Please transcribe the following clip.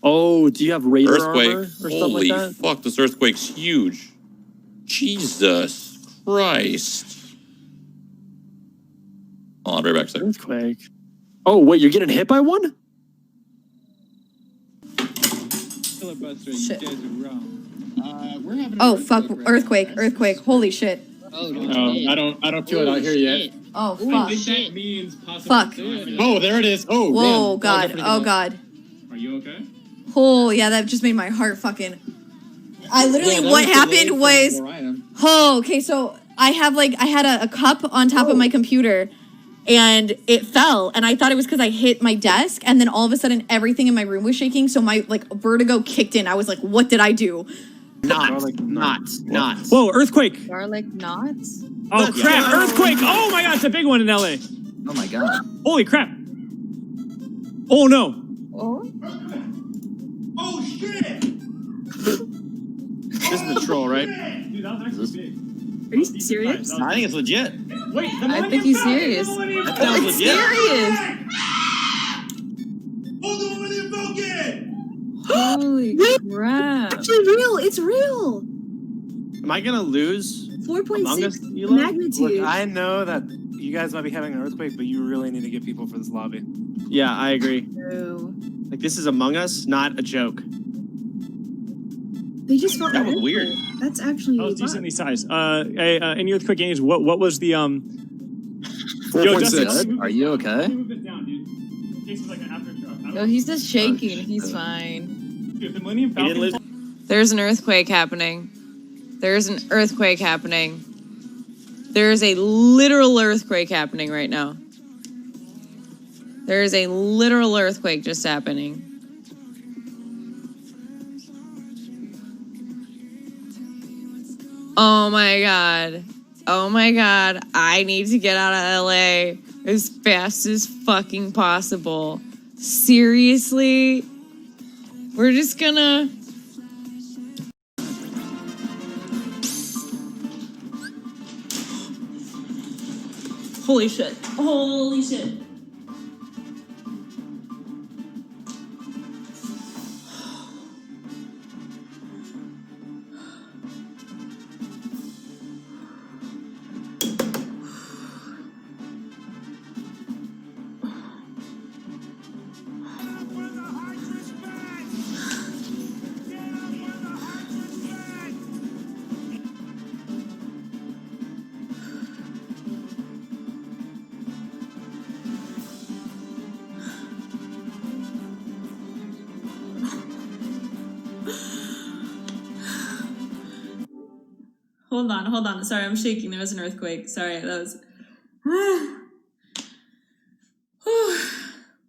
Oh, do you have radar Earthquake. armor or something Holy like that? fuck, this earthquake's huge. Jesus Christ. Hold on, right back a second. Earthquake. Oh, wait, you're getting hit by one? Shit. Oh, fuck. Earthquake. Holy shit. Oh, I don't feel it out here yet. Oh, fuck. I think that means possible. Fuck. Oh, there it is. Oh, whoa, man. God. Oh, God. Are you okay? Oh, yeah, that just made my heart fucking... I literally, what happened was... Oh, okay, so I had a cup on top of my computer, and it fell, and I thought it was because I hit my desk, and then all of a sudden, everything in my room was shaking, so my, vertigo kicked in. I was like, what did I do? Knots. Whoa, earthquake. Garlic knots? Oh, crap. Earthquake. Oh, my God. It's a big one in LA. Oh, my God. Holy crap. Oh, no. Oh? Oh, shit! This is the troll, right? Dude, that was actually big. Are you serious? I think it's legit. Wait, I think he's serious. That sounds It's legit. serious! Hold on, William Falcon! Holy crap. Actually real. It's real. Am I gonna lose? 4.6 Elon? magnitude. Look, I know that you guys might be having an earthquake, but you really need to get people for this lobby. Yeah, I agree. True. Like, this is Among Us, not a joke. They just felt That was weird. That's actually That was a lot. decently sized. In your earthquake games, what was the, 4.6. Are you okay? Move this down, dude. In case it's like an aftershock. No, he's just shaking. He's fine. Dude, the Millennium Falcon. There's an earthquake happening. There's an earthquake happening. There is a literal earthquake happening right now. There is a literal earthquake just happening. Oh my God. Oh my God. I need to get out of LA as fast as fucking possible. Seriously? We're just gonna... Holy shit. Holy shit. Hold on. Sorry, I'm shaking. There was an earthquake. Sorry, that was...